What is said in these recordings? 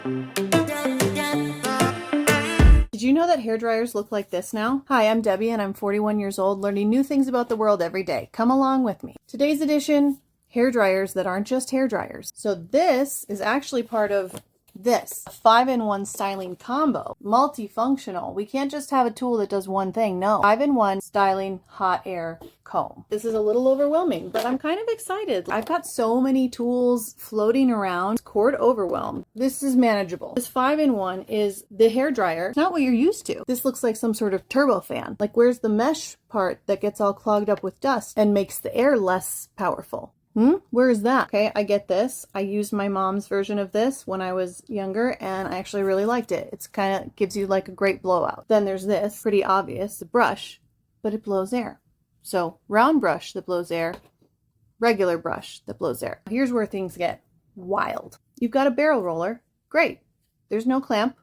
Did you know that hair dryers look like this now? Hi, I'm Debbie and I'm 41 years old, learning new things about the world every day. Come along with me. Today's edition, hair dryers that aren't just hair dryers. So this is actually part of this, a 5-in-1 styling combo, multifunctional. We can't just have a tool that does one thing. No, 5-in-1 styling hot air comb. This is a little overwhelming, but I'm kind of excited. I've got so many tools floating around, cord overwhelmed. This is manageable. This 5-in-1 is the hair dryer. It's not what you're used to. This looks like some sort of turbo fan. Like, where's the mesh part that gets all clogged up with dust and makes the air less powerful? Where is that? Okay, I get this. I used my mom's version of this when I was younger and I actually really liked it. It's kind of gives you like a great blowout. Then there's this, pretty obvious, the brush, but it blows air. So round brush that blows air, regular brush that blows air. Here's where things get wild. You've got a barrel roller. Great. There's no clamp.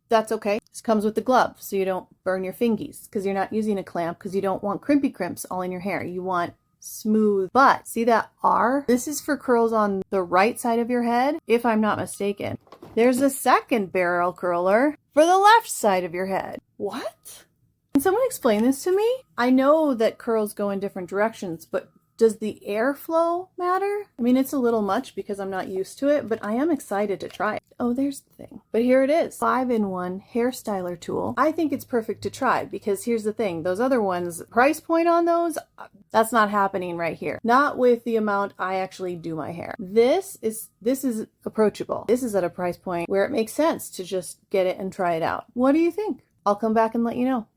That's okay. This comes with the glove so you don't burn your fingies because you're not using a clamp because you don't want crimpy crimps all in your hair. You want smooth. But see that R? This is for curls on the right side of your head, if I'm not mistaken. There's a second barrel curler for the left side of your head. What? Can someone explain this to me? I know that curls go in different directions, but does the airflow matter? I mean, it's a little much because I'm not used to it, but I am excited to try it. Oh, there's the thing. But here it is, 5-in-1 hair styler tool. I think it's perfect to try because here's the thing. Those other ones, price point on those, that's not happening right here. Not with the amount I actually do my hair. This is approachable. This is at a price point where it makes sense to just get it and try it out. What do you think? I'll come back and let you know.